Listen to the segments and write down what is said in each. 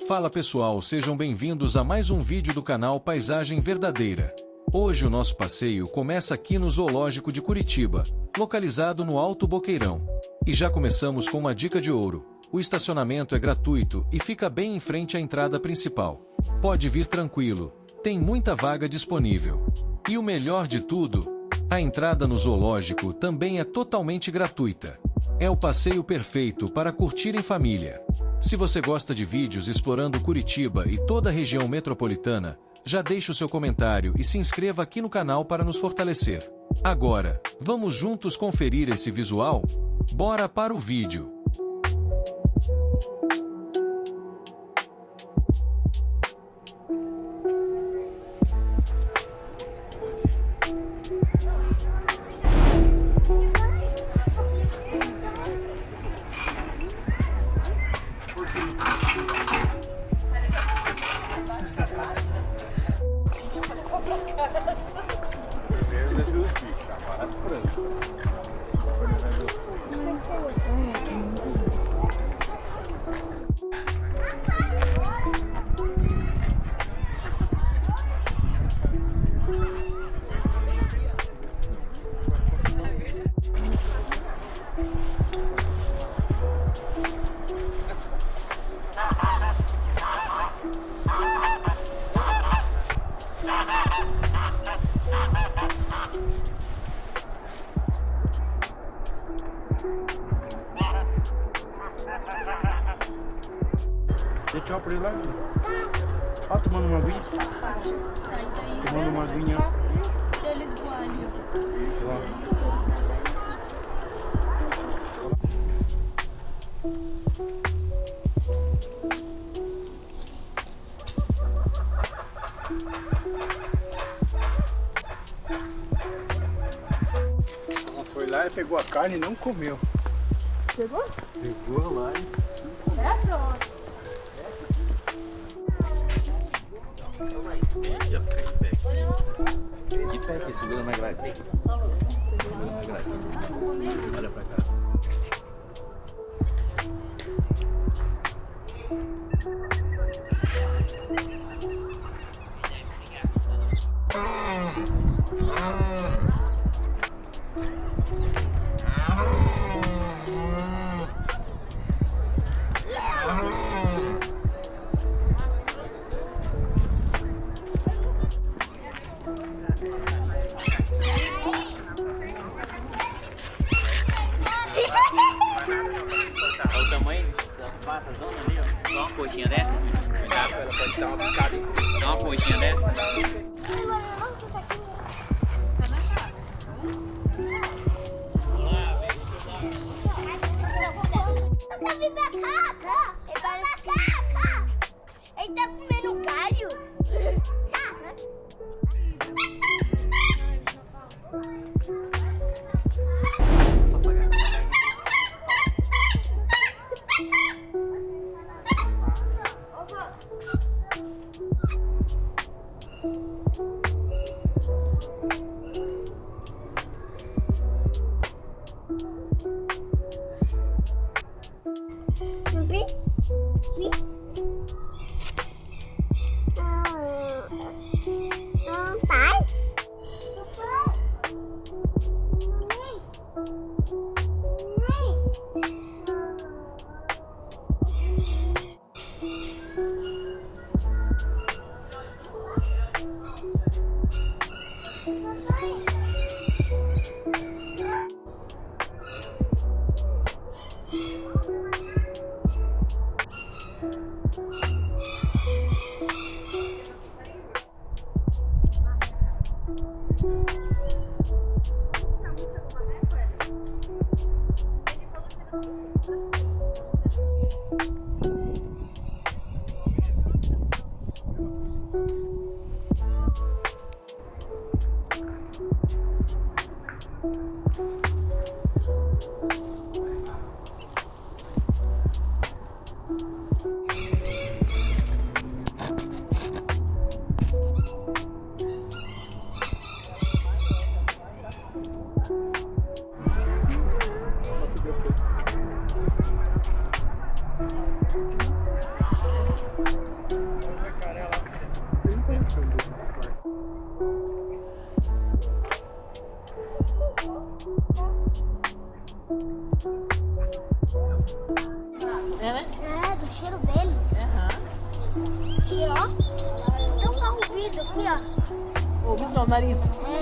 Fala pessoal, sejam bem-vindos a mais um vídeo do canal Paisagem Verdadeira. Hoje o nosso passeio começa aqui no Zoológico de Curitiba, localizado no Alto Boqueirão. E já começamos com uma dica de ouro: o estacionamento é gratuito e fica bem em frente à entrada principal. Pode vir tranquilo, tem muita vaga disponível. E o melhor de tudo, a entrada no zoológico também é totalmente gratuita. É o passeio perfeito para curtir em família. Se você gosta de vídeos explorando Curitiba e toda a região metropolitana, já deixe o seu comentário e se inscreva aqui no canal para nos fortalecer. Agora, vamos juntos conferir esse visual? Bora para o vídeo! Dê tchau pra ele lá. Ó, tomando uma aguinha. Sai daí. Tomando uma aguinha. Se eles voarem. Eles Ela foi lá e pegou a carne e não comeu. Pegou? Pegou lá e não comeu. Essa? De pé aqui, segura na grade. Segura na grade. Olha pra cá. Olha o tamanho das patas ali, ó. Dá uma coxinha dessa. Cuidado, ela pode dar uma picada. Dá uma coxinha dessa. Ele tá comendo galho. É, né? É, do cheiro dele. Aqui, ó. Não tá ouvido aqui, ó. Ouvido não, nariz. É.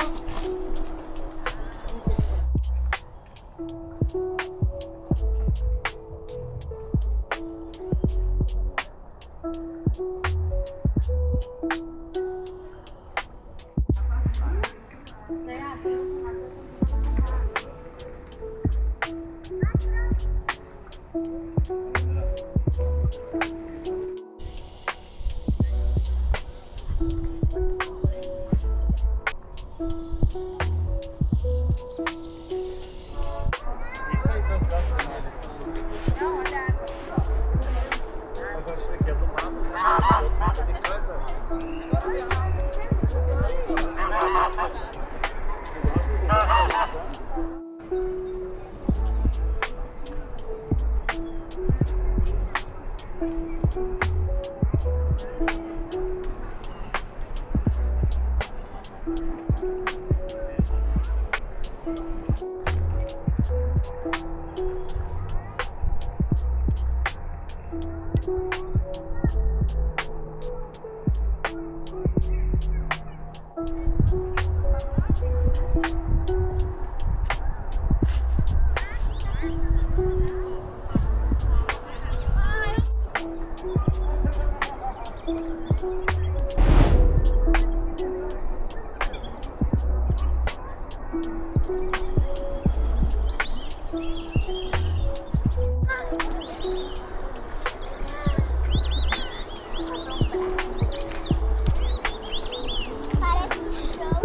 Parece um show.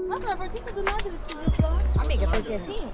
Nossa, mas por que do nada ele subiu pra lá? Amiga, porque assim,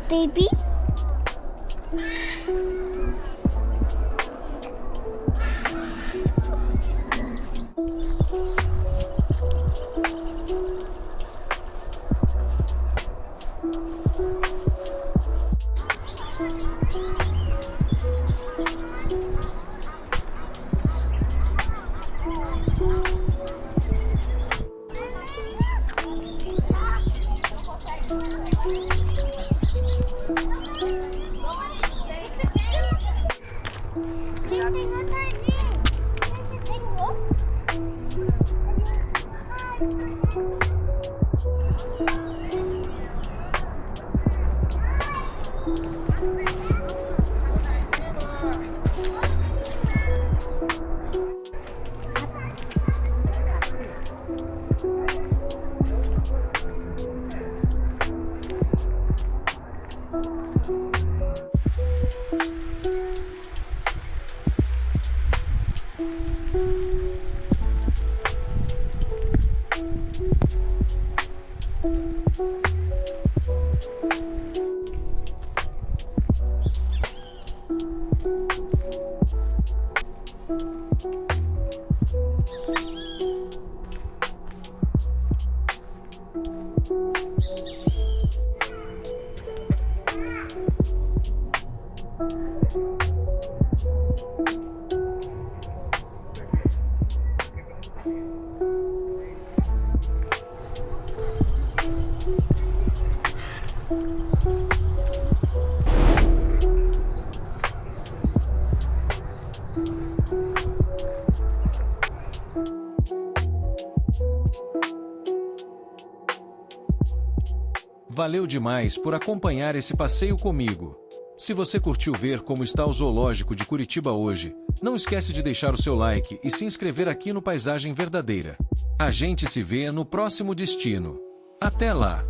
Baby. Valeu demais por acompanhar esse passeio comigo. Se você curtiu ver como está o zoológico de Curitiba hoje, não esquece de deixar o seu like e se inscrever aqui no Paisagem Verdadeira. A gente se vê no próximo destino. Até lá!